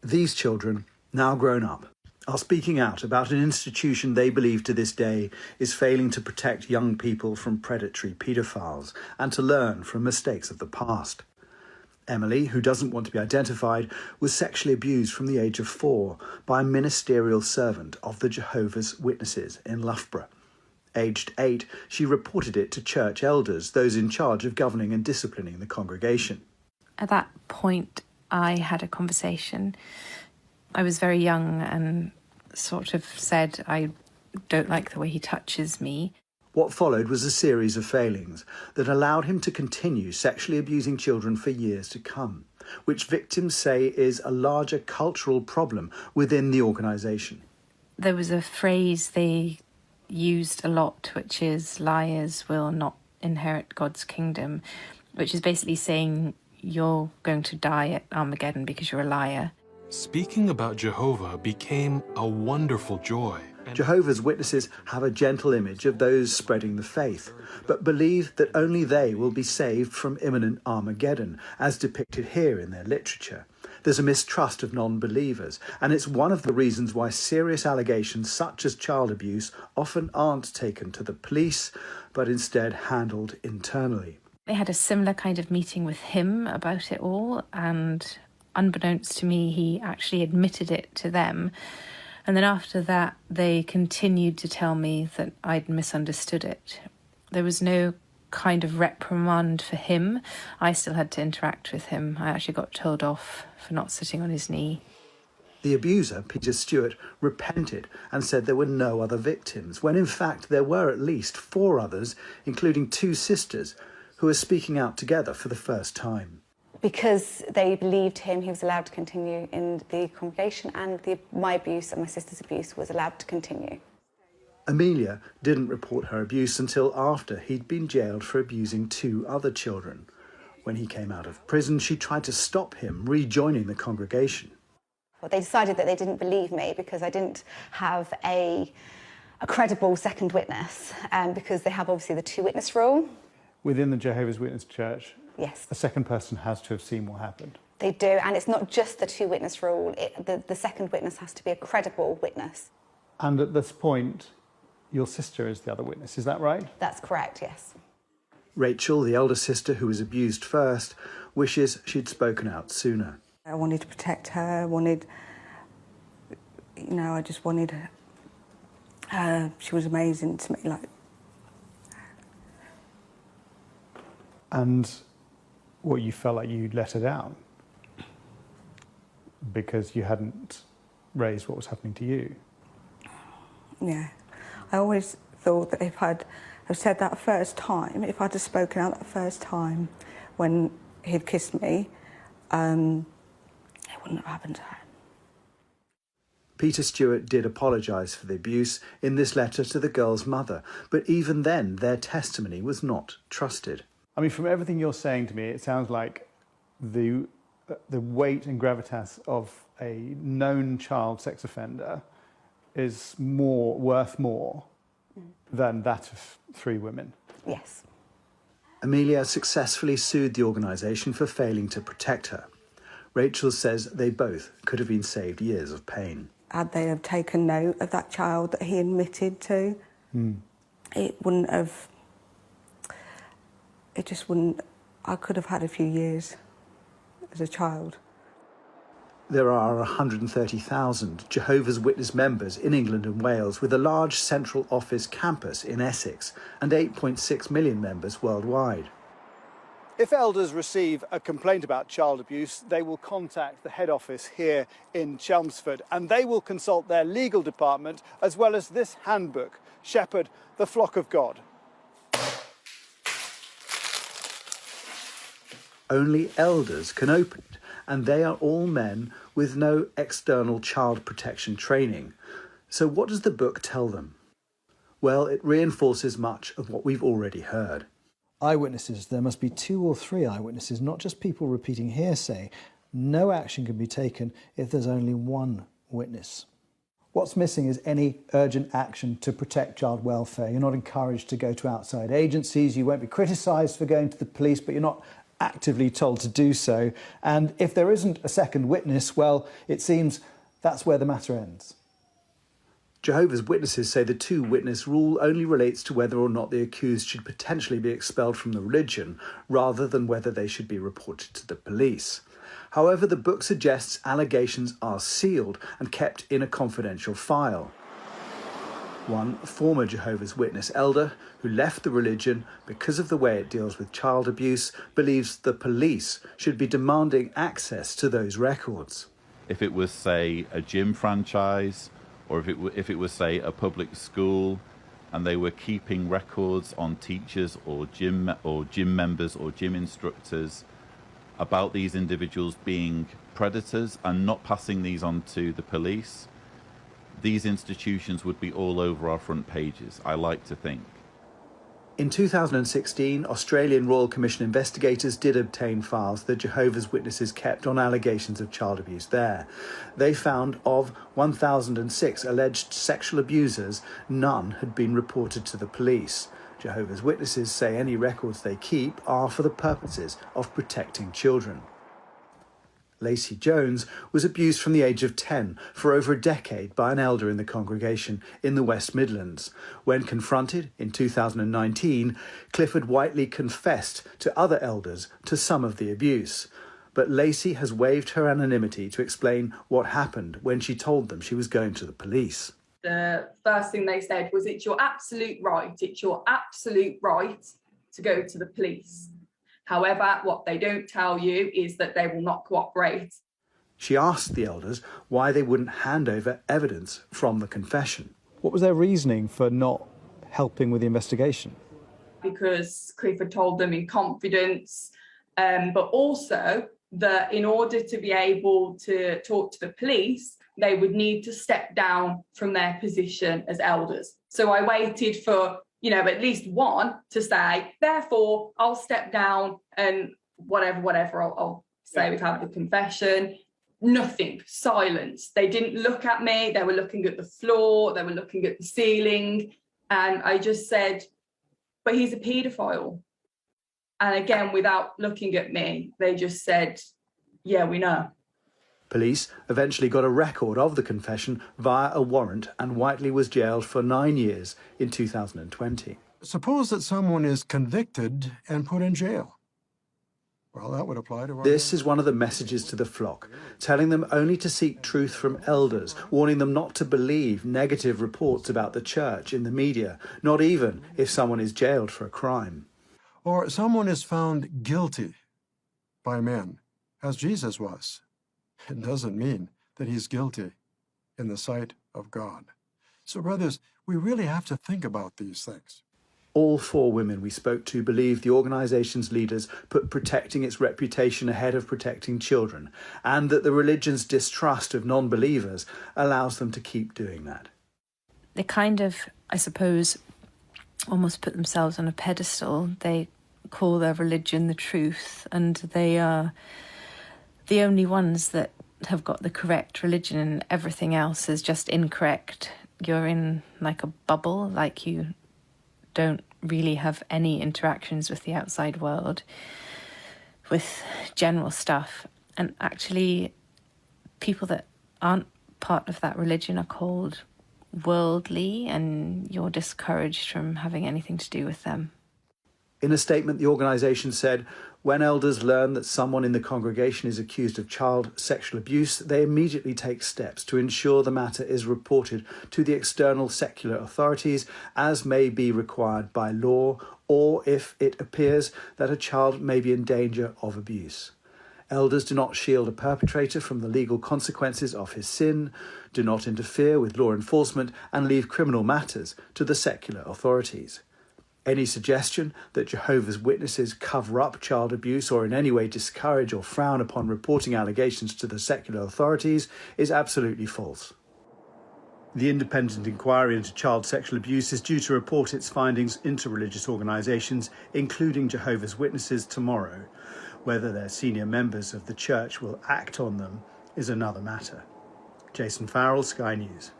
These children, now grown up, are speaking out about an institution they believe to this day is failing to protect young people from predatory paedophiles and to learn from mistakes of the past. Emily, who doesn't want to be identified, was sexually abused from the age of 4 by a ministerial servant of the Jehovah's Witnesses in Loughborough. Aged 8, she reported it to church elders, those in charge of governing and disciplining the congregation. At that point, I had a conversation. I was very young and sort of said, I don't like the way he touches me. What followed was a series of failings that allowed him to continue sexually abusing children for years to come, which victims say is a larger cultural problem within the organisation. There was a phrase they used a lot, which is liars will not inherit God's kingdom, which is basically saying you're going to die at Armageddon because you're a liar. Speaking about Jehovah became a wonderful joy. Jehovah's Witnesses have a gentle image of those spreading the faith, but believe that only they will be saved from imminent Armageddon, as depicted here in their literature. There's a mistrust of non-believers, and it's one of the reasons why serious allegations such as child abuse often aren't taken to the police, but instead handled internally. They had a similar kind of meeting with him about it all, and unbeknownst to me, he actually admitted it to them. And then after that, they continued to tell me that I'd misunderstood it. There was no kind of reprimand for him. I still had to interact with him. I actually got told off for not sitting on his knee. The abuser, Peter Stewart, repented and said there were no other victims, when in fact there were at least 4 others, including 2 sisters, who are speaking out together for the first time. Because they believed him, he was allowed to continue in the congregation, and my abuse and my sister's abuse was allowed to continue. Amelia didn't report her abuse until after he'd been jailed for abusing 2 other children. When he came out of prison, she tried to stop him rejoining the congregation. Well, they decided that they didn't believe me because I didn't have a credible second witness, because they have obviously the 2-witness rule. Within the Jehovah's Witness Church, yes, a second person has to have seen what happened. They do, and it's not just the 2-witness rule. The second witness has to be a credible witness. And at this point, your sister is the other witness, is that right? That's correct, yes. Rachel, the elder sister who was abused first, wishes she'd spoken out sooner. I wanted to protect her, I just wanted her. She was amazing to me, And what, you felt like you'd let her down because you hadn't raised what was happening to you? Yeah. I always thought that if I'd have said that first time, if I'd have spoken out that first time when he'd kissed me, it wouldn't have happened to her. Peter Stewart did apologise for the abuse in this letter to the girl's mother, but even then their testimony was not trusted. I mean, from everything you're saying to me, it sounds like the weight and gravitas of a known child sex offender is worth more than that of 3 women. Yes. Amelia successfully sued the organisation for failing to protect her. Rachel says they both could have been saved years of pain. Had they have taken note of that child that he admitted to, it wouldn't have... It just wouldn't... I could have had a few years as a child. There are 130,000 Jehovah's Witness members in England and Wales, with a large central office campus in Essex and 8.6 million members worldwide. If elders receive a complaint about child abuse, they will contact the head office here in Chelmsford, and they will consult their legal department as well as this handbook, Shepherd the Flock of God. Only elders can open it, and they are all men with no external child protection training. So what does the book tell them? Well, it reinforces much of what we've already heard. Eyewitnesses. There must be 2 or 3 eyewitnesses, not just people repeating hearsay. No action can be taken if there's only 1 witness. What's missing is any urgent action to protect child welfare. You're not encouraged to go to outside agencies. You won't be criticised for going to the police, but you're not actively told to do so. And if there isn't a second witness, well, it seems that's where the matter ends. Jehovah's Witnesses say the two-witness rule only relates to whether or not the accused should potentially be expelled from the religion, rather than whether they should be reported to the police. However, the book suggests allegations are sealed and kept in a confidential file. One former Jehovah's Witness elder who left the religion because of the way it deals with child abuse believes the police should be demanding access to those records. If it was, say, a gym franchise, or if it was, say, a public school, and they were keeping records on teachers or gym members or gym instructors about these individuals being predators and not passing these on to the police, these institutions would be all over our front pages, I like to think. In 2016, Australian Royal Commission investigators did obtain files the Jehovah's Witnesses kept on allegations of child abuse there. They found of 1,006 alleged sexual abusers, none had been reported to the police. Jehovah's Witnesses say any records they keep are for the purposes of protecting children. Lacey Jones was abused from the age of 10 for over a decade by an elder in the congregation in the West Midlands. When confronted in 2019, Clifford Whiteley confessed to other elders to some of the abuse. But Lacey has waived her anonymity to explain what happened when she told them she was going to the police. The first thing they said was, it's your absolute right to go to the police. However, what they don't tell you is that they will not cooperate. She asked the elders why they wouldn't hand over evidence from the confession. What was their reasoning for not helping with the investigation? Because Clifford told them in confidence, but also that in order to be able to talk to the police, they would need to step down from their position as elders. So I waited for at least one to say, therefore, I'll step down and whatever, I'll say we've had the confession. Nothing, silence. They didn't look at me. They were looking at the floor. They were looking at the ceiling. And I just said, but he's a paedophile. And again, without looking at me, they just said, yeah, we know. Police eventually got a record of the confession via a warrant, and Whiteley was jailed for 9 years in 2020. Suppose that someone is convicted and put in jail. Well, that would apply to... This is one of the messages to the flock, telling them only to seek truth from elders, warning them not to believe negative reports about the church in the media, not even if someone is jailed for a crime. Or someone is found guilty by men, as Jesus was. It doesn't mean that he's guilty in the sight of God. So, brothers, we really have to think about these things. All 4 women we spoke to believe the organisation's leaders put protecting its reputation ahead of protecting children, and that the religion's distrust of non-believers allows them to keep doing that. They kind of, I suppose, almost put themselves on a pedestal. They call their religion the truth, and they are the only ones that have got the correct religion, and everything else is just incorrect. You're in like a bubble, like you don't really have any interactions with the outside world, with general stuff. And actually, people that aren't part of that religion are called worldly, and you're discouraged from having anything to do with them. In a statement, the organisation said, when elders learn that someone in the congregation is accused of child sexual abuse, they immediately take steps to ensure the matter is reported to the external secular authorities as may be required by law, or if it appears that a child may be in danger of abuse. Elders do not shield a perpetrator from the legal consequences of his sin, do not interfere with law enforcement, and leave criminal matters to the secular authorities. Any suggestion that Jehovah's Witnesses cover up child abuse or in any way discourage or frown upon reporting allegations to the secular authorities is absolutely false. The independent inquiry into child sexual abuse is due to report its findings into religious organisations, including Jehovah's Witnesses, tomorrow. Whether their senior members of the church will act on them is another matter. Jason Farrell, Sky News.